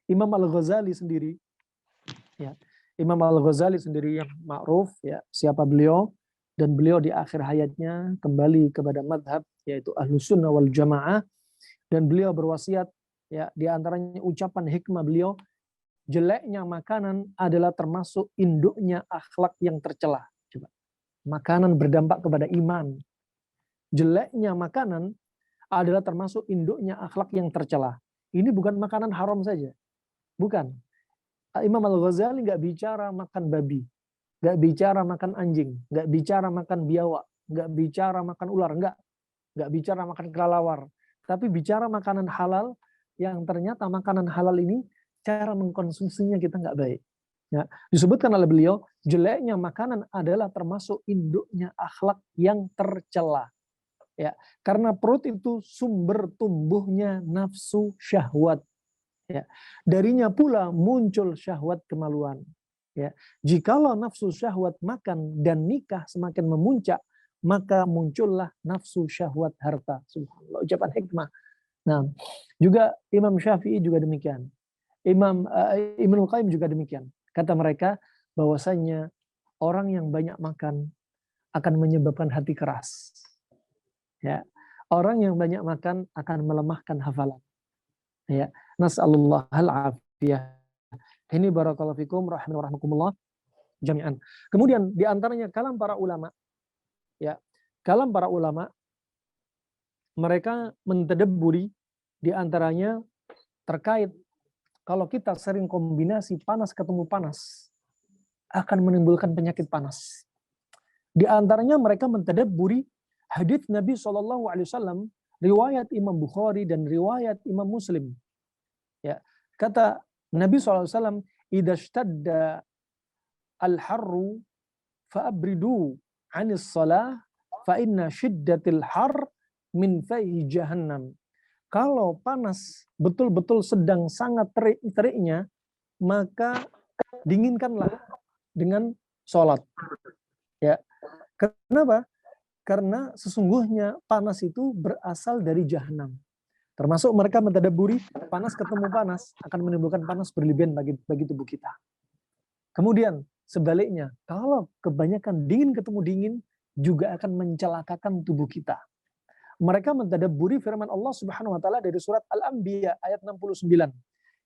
Imam Al-Ghazali sendiri, ya, Imam Al-Ghazali sendiri yang ma'ruf, ya, siapa beliau, dan beliau di akhir hayatnya kembali kepada madhab, yaitu Ahlus Sunnah wal Jamaah, dan beliau berwasiat, ya, di antaranya ucapan hikmah beliau, jeleknya makanan adalah termasuk induknya akhlak yang tercela. Coba. Makanan berdampak kepada iman. Jeleknya makanan adalah termasuk induknya akhlak yang tercela. Ini bukan makanan haram saja. Bukan. Imam Al-Ghazali nggak bicara makan babi, nggak bicara makan anjing, nggak bicara makan biawak, nggak bicara makan ular, nggak bicara makan kelelawar. Tapi bicara makanan halal yang ternyata makanan halal ini cara mengkonsumsinya kita nggak baik. Ya, disebutkan oleh beliau, jeleknya makanan adalah termasuk induknya akhlak yang tercela. Ya, karena perut itu sumber tumbuhnya nafsu syahwat. Ya, darinya pula muncul syahwat kemaluan. Ya, jikalau nafsu syahwat makan dan nikah semakin memuncak, maka muncullah nafsu syahwat harta. Subhanallah, ucapan hikmah. Nah, juga Imam Syafi'i juga demikian. Ibnu Qayyim juga demikian. Kata mereka bahwasanya orang yang banyak makan akan menyebabkan hati keras. Ya, orang yang banyak makan akan melemahkan hafalan. Ya, nas'alullah al-afiyah. Ini barakallahu fikum rahimakumullah jami'an. Kemudian di antaranya kalam para ulama, ya, kalam para ulama mereka mentadabburi di antaranya terkait kalau kita sering kombinasi panas ketemu panas akan menimbulkan penyakit panas. Di antaranya mereka mentadabburi hadits Nabi SAW, riwayat Imam Bukhari dan riwayat Imam Muslim. Ya, kata Nabi SAW, "Idza ishtadda al-harru fa'abridu 'anis shalah fa inna shiddatil har min fayhi jahannam." Kalau panas betul-betul sedang sangat teriknya, maka dinginkanlah dengan sholat. Ya, kenapa? Karena sesungguhnya panas itu berasal dari jahanam. Termasuk mereka mentadabburi panas ketemu panas akan menimbulkan panas berlebihan bagi tubuh kita. Kemudian sebaliknya, kalau kebanyakan dingin ketemu dingin juga akan mencelakakan tubuh kita. Mereka mentadabburi firman Allah Subhanahu wa taala dari surat Al-Anbiya ayat 69.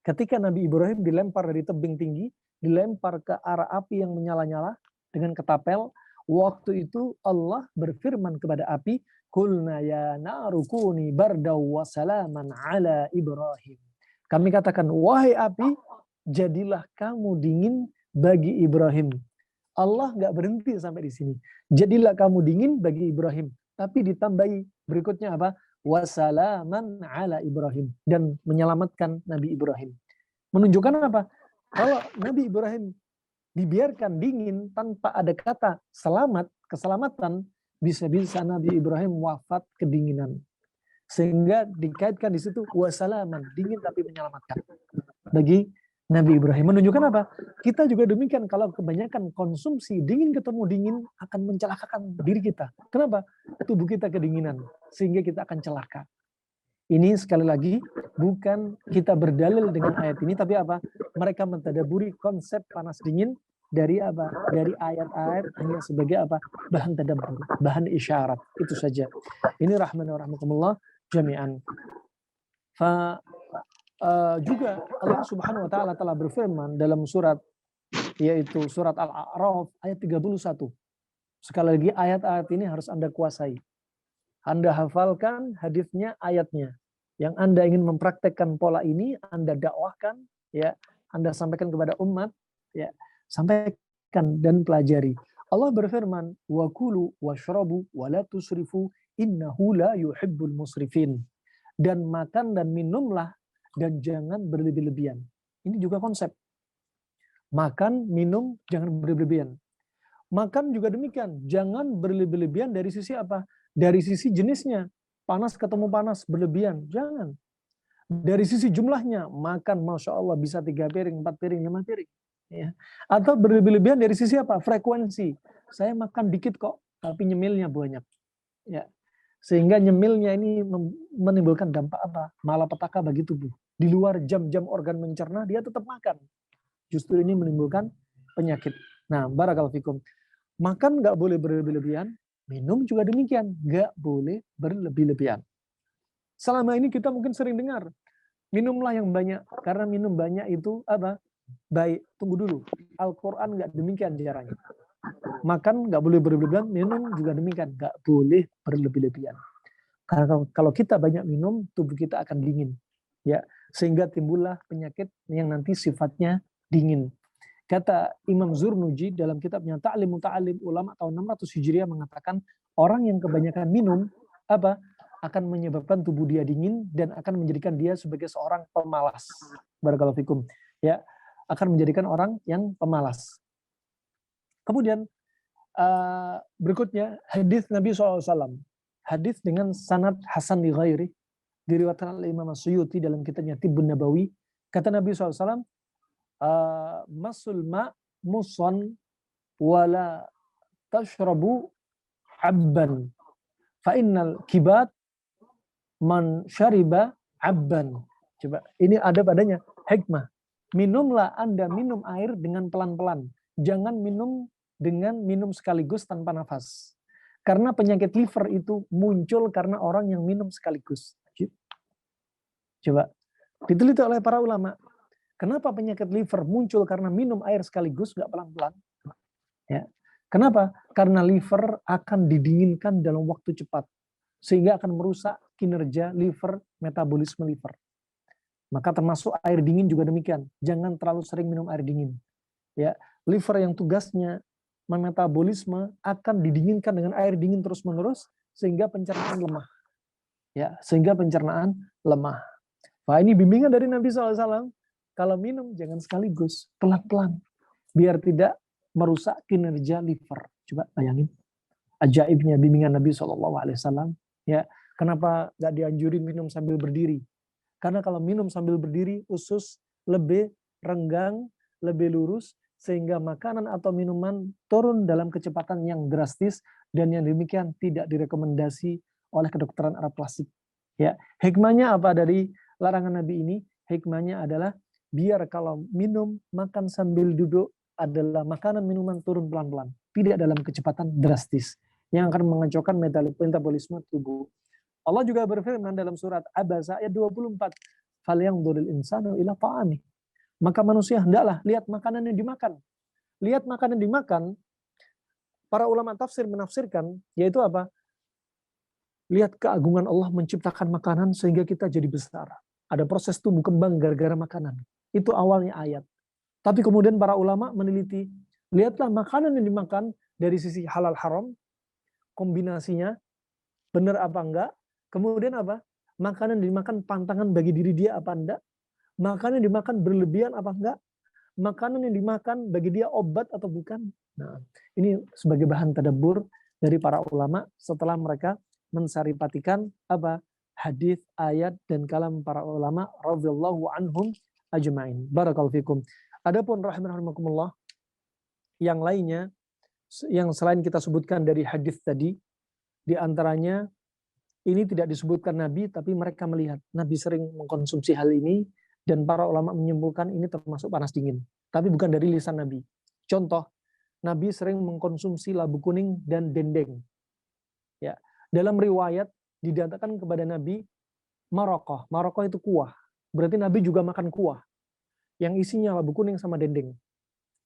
Ketika Nabi Ibrahim dilempar dari tebing tinggi, dilempar ke arah api yang menyala-nyala dengan ketapel, waktu itu Allah berfirman kepada api, "Qulna ya naru kuni bardaw wa salaman ala Ibrahim." Kami katakan, wahai api, jadilah kamu dingin bagi Ibrahim. Allah nggak berhenti sampai di sini. Jadilah kamu dingin bagi Ibrahim. Tapi ditambahi berikutnya apa? Wasalaman ala Ibrahim. Dan menyelamatkan Nabi Ibrahim. Menunjukkan apa? Kalau Nabi Ibrahim dibiarkan dingin tanpa ada kata selamat, keselamatan, bisa-bisa Nabi Ibrahim wafat kedinginan. Sehingga dikaitkan di situ wasalaman, dingin tapi menyelamatkan bagi Nabi Ibrahim. Menunjukkan apa? Kita juga demikian, kalau kebanyakan konsumsi dingin ketemu dingin akan mencelakakan diri kita. Kenapa? Tubuh kita kedinginan, sehingga kita akan celaka. Ini sekali lagi bukan kita berdalil dengan ayat ini, tapi apa? Mereka mentadabburi konsep panas dingin dari apa? Dari ayat-ayat hanya sebagai apa? Bahan tadabbur, bahan isyarat. Itu saja. Ini rahman wa rahmatullah jami'an. Juga Allah Subhanahu wa taala telah berfirman dalam surat, yaitu surat Al-A'raf ayat 31. Sekali lagi ayat-ayat ini harus Anda kuasai. Anda hafalkan hadisnya, ayatnya. Yang Anda ingin mempraktekkan pola ini, Anda dakwahkan, ya, Anda sampaikan kepada umat, ya, sampaikan dan pelajari. Allah berfirman, "Wa kulu washrabu wa la tusrifu innahu la yuhibbul musrifin." Dan makan dan minumlah dan jangan berlebih-lebihan. Ini juga konsep. Makan, minum, jangan berlebihan. Makan juga demikian, jangan berlebih-lebihan dari sisi apa? Dari sisi jenisnya. Panas ketemu panas, berlebihan. Jangan. Dari sisi jumlahnya, makan Masya Allah bisa 3 piring, 4 piring, 5 piring. Ya. Atau berlebih-lebihan dari sisi apa? Frekuensi. Saya makan dikit kok, tapi nyemilnya banyak. Ya. Sehingga nyemilnya ini menimbulkan dampak apa? Malapetaka bagi tubuh. Di luar jam-jam organ mencerna, dia tetap makan. Justru ini menimbulkan penyakit. Nah, barakallahu fikum. Makan nggak boleh berlebih-lebihan, minum juga demikian, nggak boleh berlebih-lebihan. Selama ini kita mungkin sering dengar, minumlah yang banyak, karena minum banyak itu apa? Baik, tunggu dulu. Al-Quran nggak demikian caranya. Makan nggak boleh berlebihan, minum juga demikian, nggak boleh berlebih-lebihan. Karena kalau kita banyak minum, tubuh kita akan dingin, ya, sehingga timbullah penyakit yang nanti sifatnya dingin. Kata Imam Zurnuji dalam kitabnya Ta'lim Muta'alim Ulama tahun 600 Hijriah mengatakan orang yang kebanyakan minum apa akan menyebabkan tubuh dia dingin dan akan menjadikan dia sebagai seorang pemalas. Barakallahu fikum. Ya, akan menjadikan orang yang pemalas. Kemudian berikutnya hadis Nabi SAW. Hadis dengan sanad hasan li ghairi diriwayatkan oleh Imam Suyuti dalam kitabnya Tibbun Nabawi. Kata Nabi SAW, masul ma muson wala tashrabu abban fa innal kibat man syariba abban. Coba, ini ada padanya hikmah. Minumlah Anda minum air dengan pelan-pelan. Jangan minum dengan minum sekaligus tanpa nafas. Karena penyakit liver itu muncul karena orang yang minum sekaligus. Coba, diteliti oleh para ulama. Kenapa penyakit liver muncul karena minum air sekaligus, nggak pelan-pelan? Ya. Kenapa? Karena liver akan didinginkan dalam waktu cepat. Sehingga akan merusak kinerja liver, metabolisme liver. Maka termasuk air dingin juga demikian. Jangan terlalu sering minum air dingin. Ya, liver yang tugasnya memetabolisme akan didinginkan dengan air dingin terus-menerus sehingga pencernaan lemah. Ya, sehingga pencernaan lemah. Wah, ini bimbingan dari Nabi SAW. Kalau minum jangan sekaligus, pelan-pelan, biar tidak merusak kinerja liver. Coba bayangin, ajaibnya bimbingan Nabi SAW. Ya, kenapa nggak dianjurin minum sambil berdiri? Karena kalau minum sambil berdiri, usus lebih renggang, lebih lurus, sehingga makanan atau minuman turun dalam kecepatan yang drastis, dan yang demikian tidak direkomendasi oleh kedokteran Arab klasik. Ya, hikmahnya apa dari larangan Nabi ini? Hikmahnya adalah biar kalau minum, makan sambil duduk adalah makanan minuman turun pelan-pelan, tidak dalam kecepatan drastis yang akan mengacaukan metabolisme tubuh. Allah juga berfirman dalam surat Abasa ayat 24, "Falyanzuril insanu ila ta'ami." Maka manusia hendaklah lihat makanan yang dimakan. Lihat makanan yang dimakan, para ulama tafsir menafsirkan, yaitu apa? Lihat keagungan Allah menciptakan makanan sehingga kita jadi besar. Ada proses tumbuh kembang gara-gara makanan. Itu awalnya ayat. Tapi kemudian para ulama meneliti, lihatlah makanan yang dimakan dari sisi halal haram, kombinasinya, benar apa enggak, kemudian apa, makanan yang dimakan pantangan bagi diri dia apa enggak, makanan yang dimakan berlebihan apa enggak, makanan yang dimakan bagi dia obat atau bukan. Nah, ini sebagai bahan tadabbur dari para ulama setelah mereka mensaripatikan apa, hadis, ayat, dan kalam para ulama radhiyallahu anhum ajma'in. Barakallahu fikum. Adapun rahimakumullah yang lainnya yang selain kita sebutkan dari hadis tadi, di antaranya ini tidak disebutkan Nabi, tapi mereka melihat Nabi sering mengkonsumsi hal ini, dan para ulama menyimpulkan ini termasuk panas dingin. Tapi bukan dari lisan Nabi. Contoh, Nabi sering mengkonsumsi labu kuning dan dendeng. Ya, dalam riwayat didatakan kepada Nabi marokoh. Marokoh itu kuah. Berarti Nabi juga makan kuah yang isinya labu kuning sama dendeng.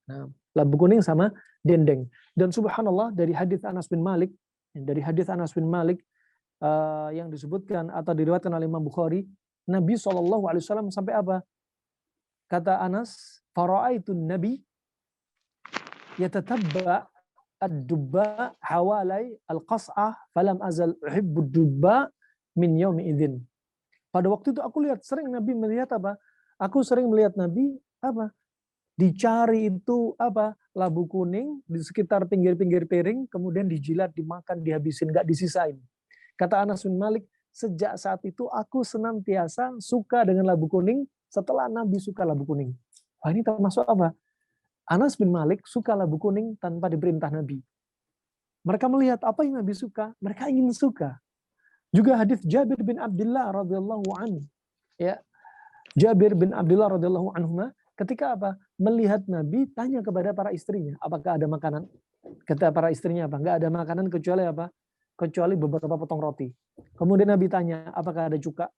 Nah, labu kuning sama dendeng. Dan subhanallah dari hadis Anas bin Malik, yang disebutkan atau diriwayatkan oleh Imam Bukhari, Nabi SAW sampai apa? Kata Anas, fara'aitun Nabi yatatabba ad-dubba hawalai al-qas'ah falam azal uhibbu ad-dubba min yaumi idzin. Pada waktu itu aku lihat sering Nabi melihat apa? Aku sering melihat Nabi apa? Dicari itu apa? Labu kuning di sekitar pinggir-pinggir piring, kemudian dijilat, dimakan, dihabisin, nggak disisain. Kata Anas bin Malik, sejak saat itu aku senantiasa suka dengan labu kuning setelah Nabi suka labu kuning. Wah, ini termasuk apa? Anas bin Malik suka labu kuning tanpa diperintah Nabi. Mereka melihat apa yang Nabi suka, mereka ingin suka. Juga hadis Jabir bin Abdullah radhiyallahu anhu, ya. Jabir bin Abdullah radhiyallahu anhu ketika apa? Melihat Nabi tanya kepada para istrinya, apakah ada makanan? Kata para istrinya apa? Enggak ada makanan kecuali apa? Kecuali beberapa potong roti. Kemudian Nabi tanya, apakah ada cuka?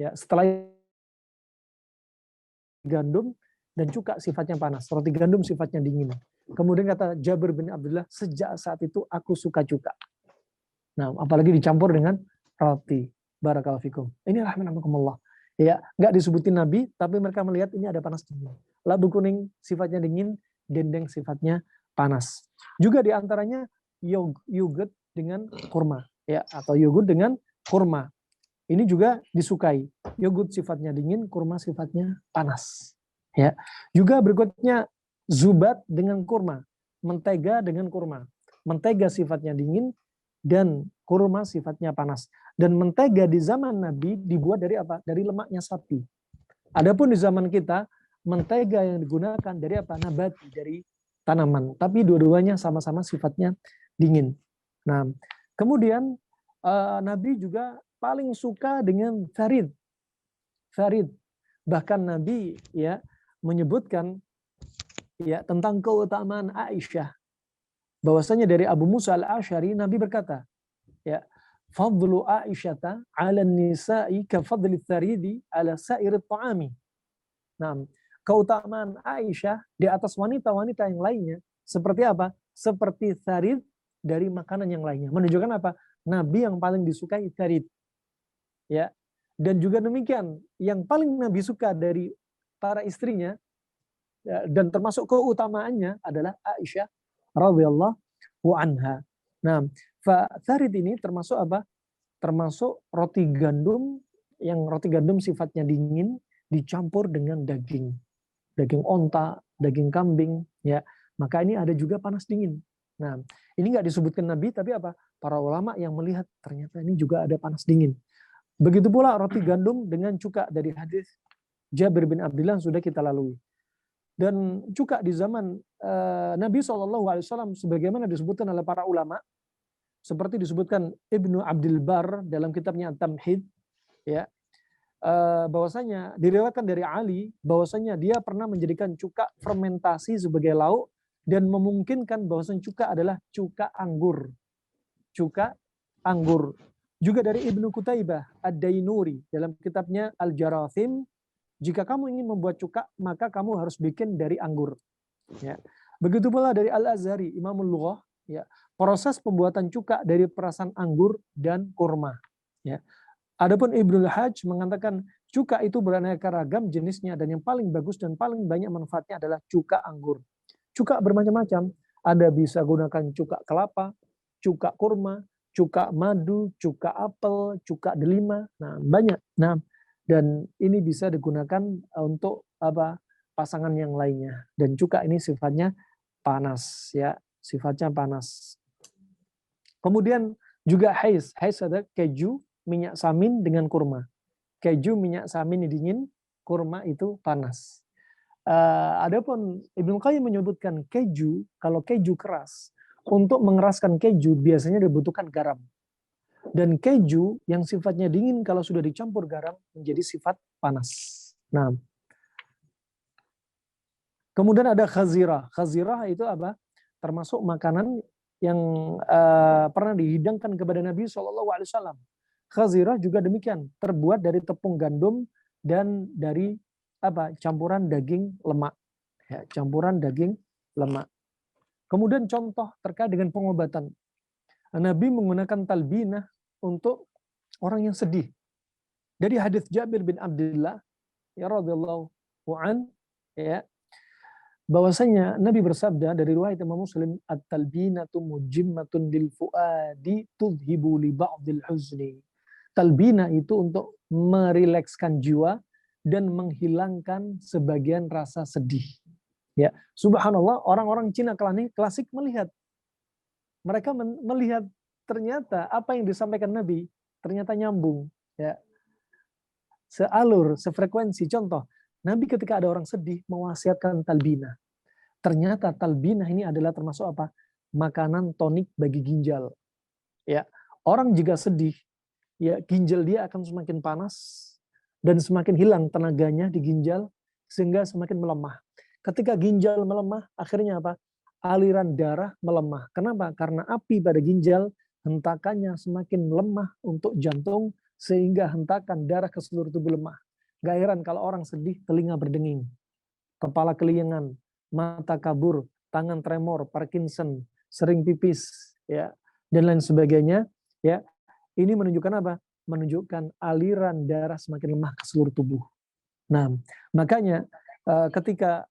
Ya, setelah gandum dan cuka sifatnya panas, roti gandum sifatnya dingin. Kemudian kata Jabir bin Abdullah, sejak saat itu aku suka cuka. Nah, apalagi dicampur dengan roti. Barakallahu fikum. Ini rahmanakumullah. Ya, nggak disebutin Nabi, tapi mereka melihat ini ada panas dingin. Labu kuning sifatnya dingin, dendeng sifatnya panas. Juga diantaranya yogurt dengan kurma, ya, atau yogurt dengan kurma. Ini juga disukai. Yogurt sifatnya dingin, kurma sifatnya panas. Ya, juga berikutnya zubat dengan kurma, mentega dengan kurma. Mentega sifatnya dingin dan kurma sifatnya panas. Dan mentega di zaman Nabi dibuat dari apa? Dari lemaknya sapi. Adapun di zaman kita, mentega yang digunakan dari apa? Nabati, dari tanaman. Tapi dua-duanya sama-sama sifatnya dingin. Nah, kemudian Nabi juga paling suka dengan farid. Farid. Bahkan Nabi ya menyebutkan ya tentang keutamaan Aisyah. Bahwasanya dari Abu Musa al-Asy'ari Nabi berkata, ya, fadlu Aisyata 'ala nisa'i ka fadli tharidi 'ala sa'iri ta'ami. Nah, keutamaan Aisyah di atas wanita-wanita yang lainnya seperti apa? Seperti tharid dari makanan yang lainnya. Menunjukkan apa? Nabi yang paling disukai tharid. Ya. Dan juga demikian, yang paling Nabi suka dari para istrinya ya, dan termasuk keutamaannya adalah Aisyah radhiyallahu anha. Nah, tharid ini termasuk apa? Termasuk roti gandum yang roti gandum sifatnya dingin dicampur dengan daging. Daging onta, daging kambing, ya. Maka ini ada juga panas dingin. Nah, ini nggak disebutkan Nabi, tapi apa? Para ulama yang melihat ternyata ini juga ada panas dingin. Begitu pula roti gandum dengan cuka dari hadis Jabir bin Abdullah sudah kita lalui. Dan cuka di zaman Nabi SAW sebagaimana disebutkan oleh para ulama, seperti disebutkan Ibnu Abdul Bar dalam kitabnya At-Tamhid, ya, bahwasanya diriwayatkan dari Ali bahwasanya dia pernah menjadikan cuka fermentasi sebagai lauk dan memungkinkan bahwasanya cuka adalah cuka anggur. Cuka anggur. Juga dari Ibnu Qutaibah Ad-Dainuri dalam kitabnya Al-Jarathim, jika kamu ingin membuat cuka maka kamu harus bikin dari anggur. Ya. Begitu pula dari Al-Azhari, Imamul Lughah, ya, proses pembuatan cuka dari perasan anggur dan kurma. Ya. Adapun Ibnul Hajj mengatakan cuka itu beraneka ragam jenisnya dan yang paling bagus dan paling banyak manfaatnya adalah cuka anggur. Cuka bermacam-macam, ada bisa gunakan cuka kelapa, cuka kurma, cuka madu, cuka apel, cuka delima, nah banyak. Nah, dan ini bisa digunakan untuk apa? Pasangan yang lainnya. Dan cuka ini sifatnya panas, ya, sifatnya panas. Kemudian juga hais ada keju, minyak samin dengan kurma. Keju, minyak samin dingin, kurma itu panas. Adapun Ibnu Qayyim menyebutkan keju, kalau keju keras, untuk mengeraskan keju biasanya dibutuhkan garam. Dan keju yang sifatnya dingin kalau sudah dicampur garam menjadi sifat panas. Nah, kemudian ada khazirah. Khazirah itu apa? Termasuk makanan yang pernah dihidangkan kepada Nabi SAW. Khazirah juga demikian, terbuat dari tepung gandum dan dari apa? Campuran daging lemak. Ya, campuran daging lemak. Kemudian contoh terkait dengan pengobatan. Nabi menggunakan talbinah untuk orang yang sedih. Dari hadis Jabir bin Abdullah ya radhiyallahu an, ya, bahwasanya Nabi bersabda dari riwayat Imam Muslim, at-talbinatu mujimmatun lil fuadi tudhibu li ba'dil huzni. Talbinah itu untuk merilekskan jiwa dan menghilangkan sebagian rasa sedih. Ya, subhanallah, orang-orang Cina klasik melihat, mereka melihat ternyata apa yang disampaikan Nabi ternyata nyambung, ya, sealur, sefrekuensi. Contoh, Nabi ketika ada orang sedih mewasiatkan talbinah. Ternyata talbinah ini adalah termasuk apa? Makanan tonik bagi ginjal. Ya, orang jika sedih ya ginjal dia akan semakin panas dan semakin hilang tenaganya di ginjal sehingga semakin melemah. Ketika ginjal melemah, akhirnya apa? Aliran darah melemah. Kenapa? Karena api pada ginjal, hentakannya semakin lemah untuk jantung sehingga hentakan darah ke seluruh tubuh lemah. Gak heran kalau orang sedih, telinga berdenging, kepala keliengan, mata kabur, tangan tremor, Parkinson, sering pipis, ya, dan lain sebagainya. Ya, ini menunjukkan apa? Menunjukkan aliran darah semakin lemah ke seluruh tubuh. Nah, makanya ketika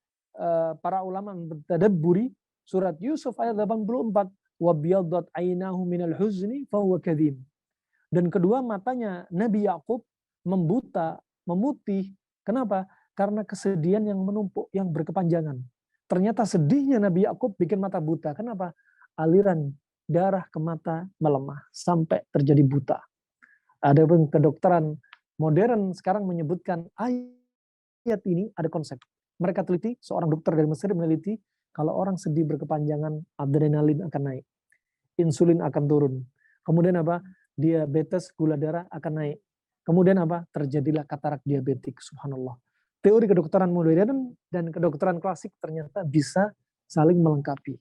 para ulama mentadabburi surat Yusuf ayat 84, wabiyaddat ainahu minal huzni fahuwa kadhim. Dan kedua matanya Nabi Yakub membuta, memutih. Kenapa? Karena kesedihan yang menumpuk, yang berkepanjangan. Ternyata sedihnya Nabi Yakub bikin mata buta. Kenapa? Aliran darah ke mata melemah sampai terjadi buta. Adapun kedokteran modern sekarang menyebutkan ayat ini ada konsep. Mereka teliti, seorang dokter dari Mesir meneliti, kalau orang sedih berkepanjangan, adrenalin akan naik, insulin akan turun. Kemudian apa? Diabetes, gula darah akan naik. Kemudian apa? Terjadilah katarak diabetik, subhanallah. Teori kedokteran modern dan kedokteran klasik ternyata bisa saling melengkapi.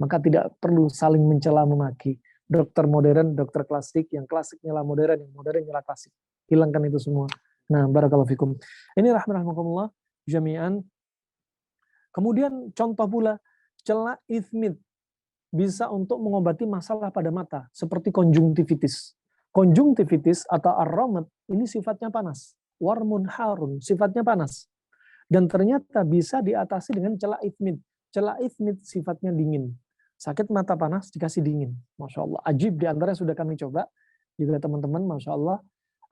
Maka tidak perlu saling mencela memaki. Dokter modern, dokter klasik, yang klasik nyala modern, yang modern nyala klasik. Hilangkan itu semua. Nah, barakallahu fikum. Ini rahmatullah jami'an. Kemudian contoh pula, celak ithmid bisa untuk mengobati masalah pada mata, seperti konjungtivitis. Konjungtivitis atau ar-ramat ini sifatnya panas. Warmun harun, sifatnya panas. Dan ternyata bisa diatasi dengan celak ithmid. Celak ithmid sifatnya dingin. Sakit mata panas dikasih dingin. Masya Allah. Ajib di antara sudah kami coba. Juga teman-teman, Masya Allah.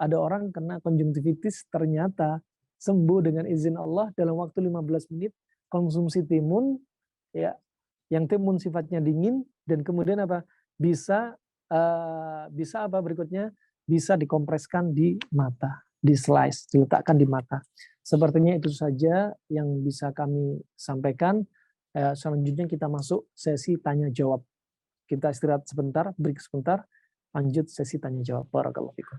Ada orang kena konjungtivitis ternyata sembuh dengan izin Allah dalam waktu 15 menit konsumsi timun, ya, yang timun sifatnya dingin dan kemudian apa bisa apa berikutnya bisa dikompreskan di mata, di slice, diletakkan di mata. Sepertinya itu saja yang bisa kami sampaikan. Selanjutnya kita masuk sesi tanya jawab. Kita istirahat sebentar, break sebentar, lanjut sesi tanya jawab. Barakallahu fikum.